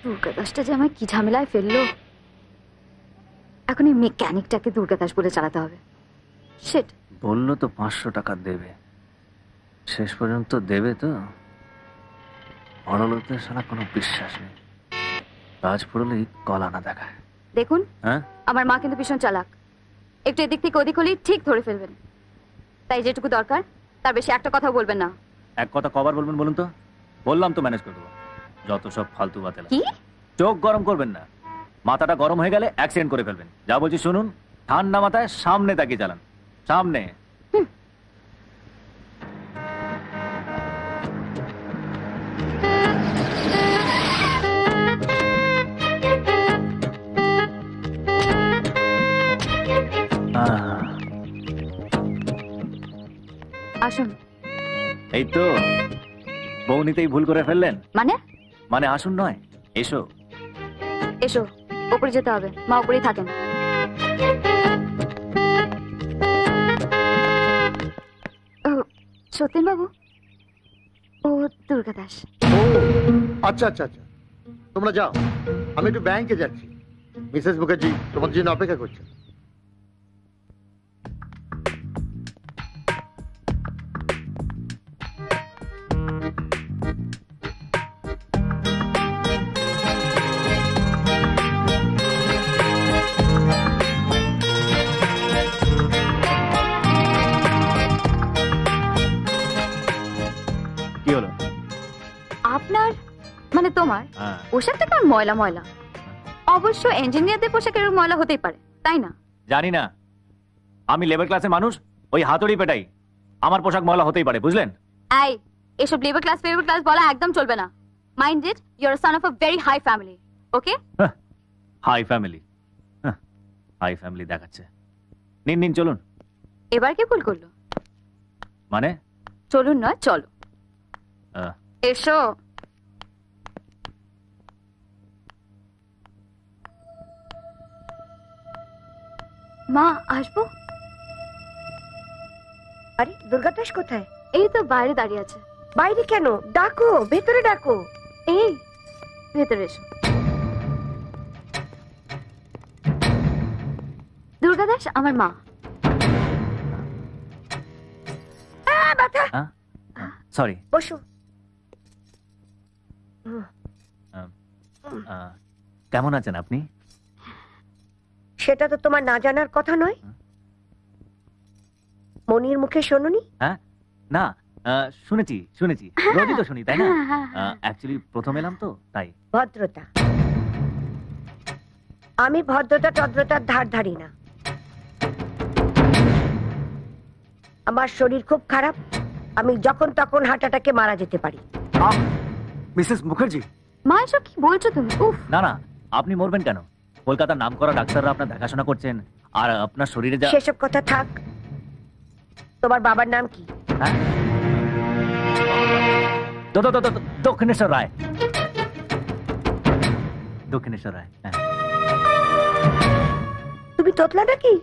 দুর্গাদাসটা যে আমায় কি ঝামেলায় ফেললো। এখন এই মেকানিকটাকে দুর্গাদাস বলে চালাতে হবে। শিট। বললো তো 500 টাকা দেবে, শেষ পর্যন্ত দেবে তো? বড় লোকদের সারা কোনো বিশ্বাস নেই, কাজ পড়লেই কলা না দেখায়। দেখুন, হ্যাঁ, আমার মা কিন্তু ভীষণ চালাক, একটু এদিক থেকে ওদিক হলেই ঠিক ধরে ফেলবেন। তাই যেটুকু দরকার তার বেশি একটা কথা বলবেন না। এক কথা কবার বলবেন বলুন তো? বললাম তো ম্যানেজ করে দেবো। যত সব ফালতু বাতেলা। কি? চোখ গরম করবেন না, মাথাটা গরম হয়ে গেলে অ্যাক্সিডেন্ট করে ফেলবেন। যা বলছি শুনুন, ঠান্ডা মাথায় সামনে তাকিয়ে চালান, সামনে। আসুন। এই তো, বউ নিতেই ভুল করে ফেললেন। মানে আসুন নয়, এসো। এসো, উপরে যেতে হবে, মা উপরেই থাকেন। সত্যেন বাবু, ও দুর্গাদাস। আচ্ছা আচ্ছা আচ্ছা, তোমরা যাও, আমি একটু ব্যাংকে যাচ্ছি। মিসেস মুখার্জি তোমাদের জন্য অপেক্ষা করছে। আপনার মানে তোমার পোশাকটা কেমন ময়লা ময়লা। অবশ্য ইঞ্জিনিয়ারদের পোশাক এরকম ময়লা হতেই পারে, তাই না? জানি না, আমি লেবার ক্লাসের মানুষ, ওই হাতুড়ি পেটাই, আমার পোশাক ময়লা হতেই পারে, বুঝলেন? এই, এসব লেবার ক্লাস বলা একদম চলবে না। Mind it, you are son of a very high family. Okay? High family, high family দেখাচ্ছে। নিন নিন, চলুন। এবার কি ভুল করলো? মানে চলুন নয়, চলো। এসো। মা, আসবো? আরে দুর্গাদাস কোথায়? এই তো বাইরে দাঁড়িয়ে আছে। বাইরে কেন? ডাকো, ভেতরে ডাকো। এই ভেতরে এসো। দুর্গাদাস আমার মা। সরি, বসো। কেমন আছেন আপনি? সেটা তো তোমার না জানার কথা নয়। মনির মুখে শোনোনি? হ্যাঁ, না শুনেছি শুনেছি, রোজই তো শুনি, তাই না? অ্যাকচুয়ালি প্রথম এলাম তো, তাই। ভদ্রতা, আমি ভদ্রতা টদ্রতার ধার ধারি না। আমার শরীর খুব খারাপ, আমি যখন তখন হার্ট অ্যাটাকে মারা যেতে পারি। মিসেস মুখার্জি, মা এসব কি বলছো তুমি? উফ। না না, আপনি মরবেন কেন? কলকাতার নামকরা ডাক্তাররা আপনার দেখাশোনা করছেন, আর আপনার শরীরে যা। সেসব কথা থাক, তোমার বাবার নাম কি? হ্যাঁ, দক্ষিণেশ্বর রায়। দক্ষিণেশ্বর রায়। হ্যাঁ। তুমি তোতলা নাকি?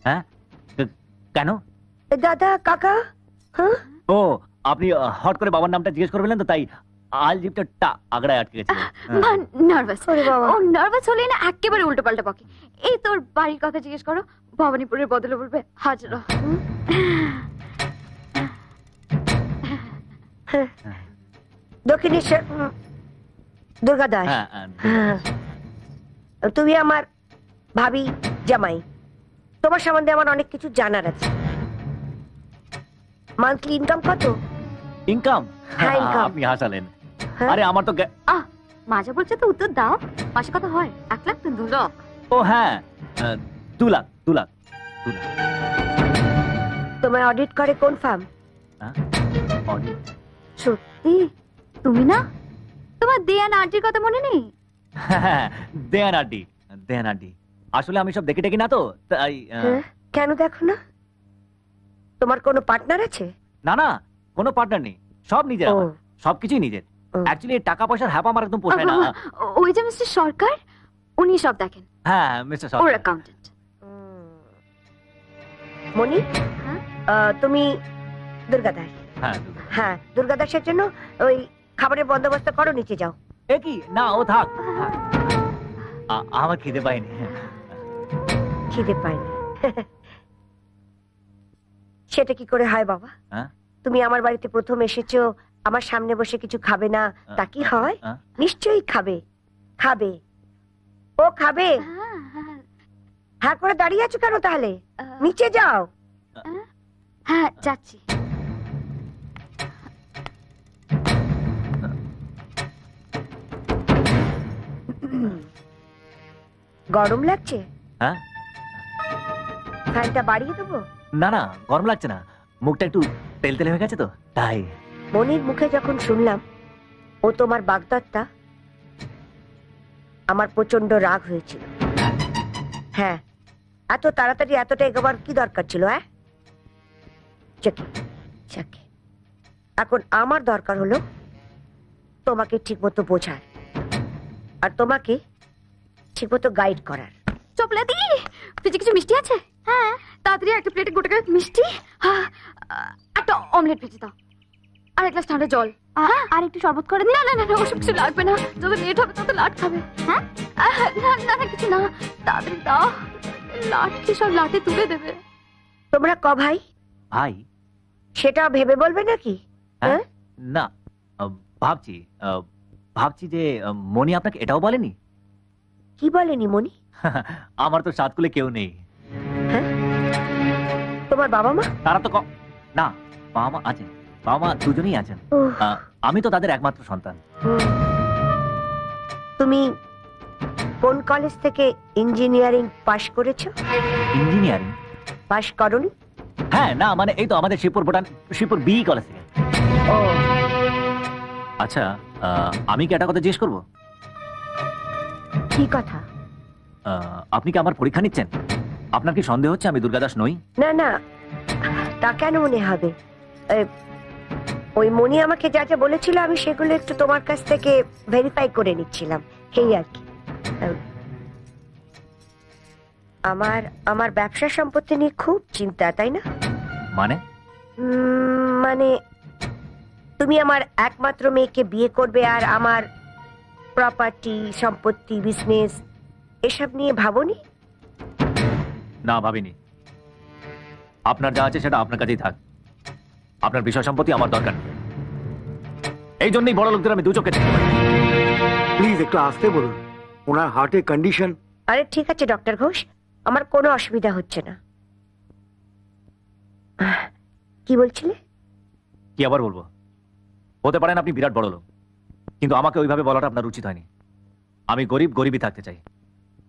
হ্যাঁ, কেন? দাদা, কাকা? হ্যাঁ, ও, আপনি হট করে বাবার নামটা জিজ্ঞেস করবেন তো, তাই আলজিপটা আগড়ায় আটকে গেছে। মা নার্ভাস। ও নার্ভাস হলে না একেবারে উল্টো পাল্টা বকে। এই তোর বাড়ির কথা জিজ্ঞেস করো, ভবানীপুরের বদলে বলবে হাজরা। দক্ষিণেশ্বর দুর্গাদাস। তুমি আমার ভাবি জামাই, তোমার সম্বন্ধে আমার অনেক কিছু জানার আছে। মান্থলি ইনকাম কত? ইনকাম? হ্যাঁ, ইনকাম। আপনি হাসালেন। আরে আমার তো মাজা বলছে তো উত্তর দাও। মাসে কত হয়? 1 লাখ? 2 লাখ? ও হ্যাঁ, 2 লাখ। 2 লাখ। তোমায় অডিট করে কোন ফার্ম? অডিট? সত্যি? তুমি না? তোমার দেয়ান আন্টির কথা মনে নেই? দেয়ান আন্টি। আসলে আমি সব দেখে না তো, তাই। কেন দেখো না? তোমার কোনো পার্টনার আছে? না না, কোনো পার্টনার নেই, সব নিজের, সবকিছুই নিজের। অ্যাকচুয়ালি টাকা পয়সার হ্যাপা আমার একদম পোষায় না। ওই যে মিস্টার সরকার, উনি সব দেখেন। হ্যাঁ, মিস্টার সরকার, ওর অ্যাকাউন্টেন্ট। মনি, তুমি দুর্গাদাস? হ্যাঁ, দুর্গাদাসের জন্য ওই খাবারের বন্দোবস্ত করো, নিচে যাও। এ কি না, ও থাক। আমার খিদে পাইনি। খিদে পাইনি? সেটা কি করে হয় বাবা? তুমি আমার বাড়িতে প্রথম এসেছো, আমার সামনে বসে কিছু খাবে না, তা কি হয়? নিশ্চয়ই খাবে। খাবে, ও খাবে। হ্যাঁ করে দাঁড়িয়ে আছো কেন তাহলে? নিচে যাও। হ্যাঁ যাচ্ছি। গরম লাগছে? হ্যাঁ। ফ্যানটা বাড়িয়ে দেবো? না না, গরম লাগছে না, মুখটা একটু তেল তেল হয়ে গেছে তো তাই। মনির মুখে যখন শুনলাম ও তোমার বাগদত্তা, আমার প্রচন্ড রাগ হয়েছিল। হ্যাঁ, এত তাড়াতাড়ি এতটা এগোবার কি দরকার ছিল? হ্যাঁ, এখন আমার দরকার হলো তোমাকে ঠিক মতো বোঝার আর তোমাকে ঠিক মতো গাইড করার। চপলা দি, ফ্রিজে কিছু মিষ্টি আছে? হ্যাঁ, তাড়াতাড়ি একটা প্লেটে গোটা মিষ্টি, একটা অমলেট ভেজে দাও, আর এক গ্লাস ঠান্ডা জল, আর একটু শরবত করে দিন। না না না, ওসব কিছু লাগবে না, যত লেট হবে তত লাট খাবে। হ্যাঁ না না না, কিছু না, তাড়াতাড়ি দাও। লাট কি সব লাটে তুলে দেবে। তোমরা ক ভাই? ভাই সেটা ভেবে বলবে নাকি? হ্যাঁ না, ভাবছি ভাবছি যে মনি আপনাকে এটাও বলেনি? কি বলেনি মনি? আমার তো সাতকুলে কেউ নেই। হ্যাঁ, তোমার বাবা মা? তারা তো না, বাবা মা আছেন, বাবা মা দুজনেই আছেন, আমি তো তাদের একমাত্র সন্তান। তুমি কোন কলেজ থেকে ইঞ্জিনিয়ারিং পাশ করেছো? ইঞ্জিনিয়ারিং পাশ করনি? হ্যাঁ না, মানে এই তো আমাদের শিবপুর বি কলেজ থেকে। ও আচ্ছা, আমি কি একটা কথা জিজ্ঞেস করবো? কি কথা? আপনি কি আমার পরীক্ষা নিচ্ছেন? আপনার কি সন্দেহ হচ্ছে আমি দুর্গাদাস নই? না না, তা কেন মনে হবে? ওই মনি আমাকে যা যা বলেছিল আমি সেগুলো একটু তোমার কাছ থেকে ভেরিফাই করে নিচ্ছিলাম, এই আর কি। আমার ব্যবসা সম্পত্তি নিয়ে খুব চিন্তা, তাই না? মানে? মানে তুমি আমার একমাত্র মেয়েকে বিয়ে করবে আর আমার প্রপার্টি, সম্পত্তি, বিজনেস এসব নিয়ে ভাবোনি? না, ভাবিনি। আপনার যা আছে সেটা আপনার কাছেই থাক, আপনার বিষয় সম্পত্তি আমার দরকার নেই। এই জন্যই বড় লোকদের আমি দু চোখে দেখতে পাই। প্লিজ একটু আসতে বলুন, ওনার হার্টের কন্ডিশন। আরে ঠিক আছে ডক্টর ঘোষ, আমার কোনো অসুবিধা হচ্ছে না। কি বলছিলে? কি আবার বলবো? হতে পারেন আপনি বিরাট বড় লোক, কিন্তু আমাকে ওইভাবে বলাটা আপনার উচিত হয়নি। আমি গরিবই থাকতে চাই,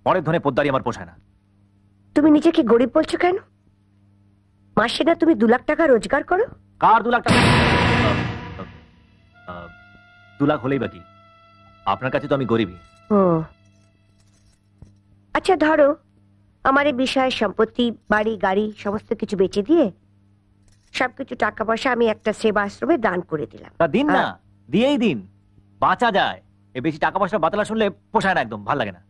পরের ধনে পোদ্দারি আমার পোষায় না। তুমি নিজেকে গরিব বলছো কেন? মাসে না তুমি 2 লাখ টাকা রোজগার করো? কার 2 লাখ টাকা? 2 লাখ হলেই বাকি, আপনার কাছে তো আমি গরিবই। ও আচ্ছা, ধরো আমার এই বিষয় সম্পত্তি, বাড়ি গাড়ি সমস্ত কিছু বেচে দিয়ে সবকিছু টাকা পয়সা আমি একটা সেবা আশ্রমে দান করে দিলাম। তা দিন না, দিয়েই দিন, বাঁচা যায়। এ বেশি টাকা পয়সা বাতলা শুনলে পোষায় না, একদম ভাল লাগে না।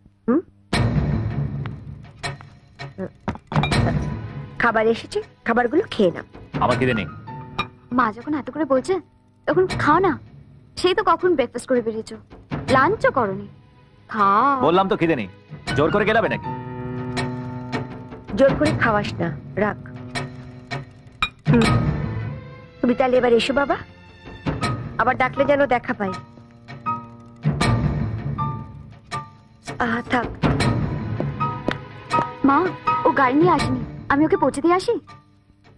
খাবার এসেছে, খাবারগুলো খেয়ে নাও। আমার খিদে নেই। মা যখন এত করে বলছে তখন খাও না। সেই তো কখন ব্রেকফাস্ট করে বেরিয়েছো, লাঞ্চও করনি। খাও। বললাম তো খিদে নেই, জোর করে গেলাবে নাকি? জোর করে খাওয়াস না, রাখ। তুমি তাহলে এবার এসো বাবা, আবার ডাকলে যেন দেখা পাই। থাক। মা, ও গাড়ি নিয়ে আসেনি, আমি ওকে পৌঁছে দিয়ে আসি।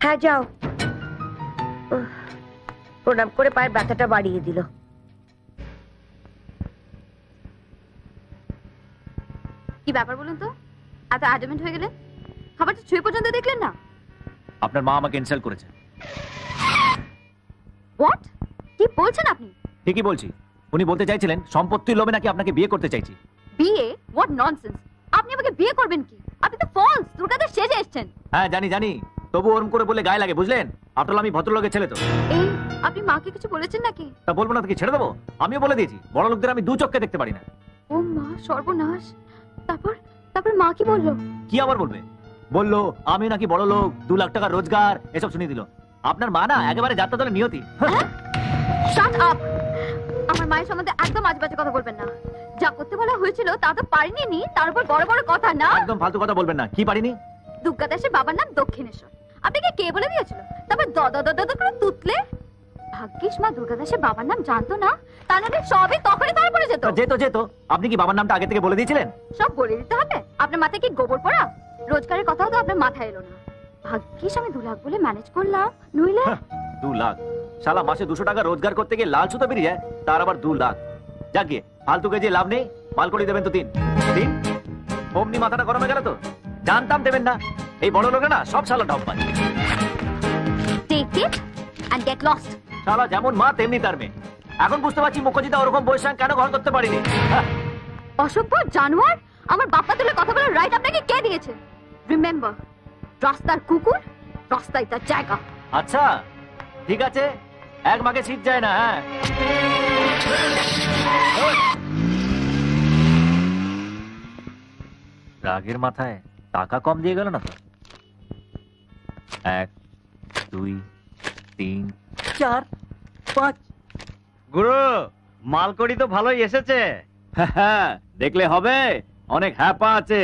হ্যাঁ যাও। প্রণাম করে পায়ের ব্যথাটা বাড়িয়ে দিল। কি ব্যাপার বলুন তো, এত আর্জুমেন্ট হয়ে গেলেন? খাবারটা ছুঁয়ে পর্যন্ত দেখলেন না? আপনার মা আমাকে ইনসাল্ট করেছে। হোয়াট? কি বলছেন আপনি? ঠিকই বলছি, উনি বলতে চাইছিলেন সম্পত্তির লোভে নাকি আপনাকে বিয়ে করতে চাইছি। বিয়ে? What nonsense! আপনি আমাকে বিয়ে করবেন কি? আপনি তো ফলস দুর্গাদাস সেজে এসেছেন। হ্যাঁ জানি, তবু ওরম করে বলে গায়ে লাগে, বুঝলেন? আফটার আমি ভদ্রলোকের ছেলে তো। এই, আপনি মাকে কিছু বলেছেন নাকি? তা বলবো না তো কি, ছেড়ে দেবো? আমিও বলে দিয়েছি, বড় লোকদের আমি 2 চোখে দেখতে পারি না। ও মা, সর্বনাশ! তারপর মা কি বললো? কি আবার বলবে? বললো আমি নাকি বড় লোক, 2 লাখ টাকা রোজগার, এসব শুনিয়ে দিল। আপনার মা না একেবারে যাত্রা দলের নিয়তি। Shut up! আমার মায়ের সম্বন্ধে একদম আজে বাজে কথা বলবেন না। যা করতে বলা হয়েছিল তা তো পারিনি, তার উপর বড় বড় কথা না। একদম ফালতু কথা বলবেন না। কি পারিনি? দুর্গা দাসের বাবার নাম দক্ষিণেশ্বর, আপনাকে কে বলে দিয়েছিল? তারপর দদ করে তুতলে। ভাগ্যিস মা দুর্গা দাসের বাবার নাম জানতো না, তা নাহলে সবই তখনই ধরা পড়ে যেত। যেত। আপনি কি বাবার নামটা আগে থেকে বলে দিয়েছিলেন? সব বলে দিতে হবে? আপনার মাথায় কি গোবর পড়া? রোজগারের কথাও তো আপনার মাথায় এলো না। ভাগ্যিস আমি 2 লাখ বলে ম্যানেজ করলাম, নইলে 2 লাখ? শালা মাসে 200 টাকা রোজগার করতে গিয়ে লাল সুতো বেরিয়ে যায়, তার আবার 2 লাখ। যাক গিয়ে ফালতু কে যে লাভ নেই, মাল করে দেবেন তো 3 অমনি মাথাটা গরমে গেল তো। জানতাম দেবেন না, এই বড় লোকে না সব শালা ঢপ পায়। Take it and get lost. শালা যেমন মা তেমনি তার মেয়ে। এখন বুঝতে পারছি মুখোজিদা ওরকম বয়স কেন ঘর করতে পারিনি। অসভ্য জানোয়ার, আমার বাপ্পা তুলে কথা বলার রাইট আপনাকে কে দিয়েছে? রিমেম্বার, রাস্তার কুকুর রাস্তায় তার জায়গা। আচ্ছা ঠিক আছে, এক মাকে শীত যায় না। হ্যাঁ, রাগের মাথায় টাকা কম দিয়ে গেল না তো? 1 2 3 4 5। গুরু, মালকড়ি তো ভালোই এসেছে। দেখলে হবে, অনেক হ্যাপা আছে।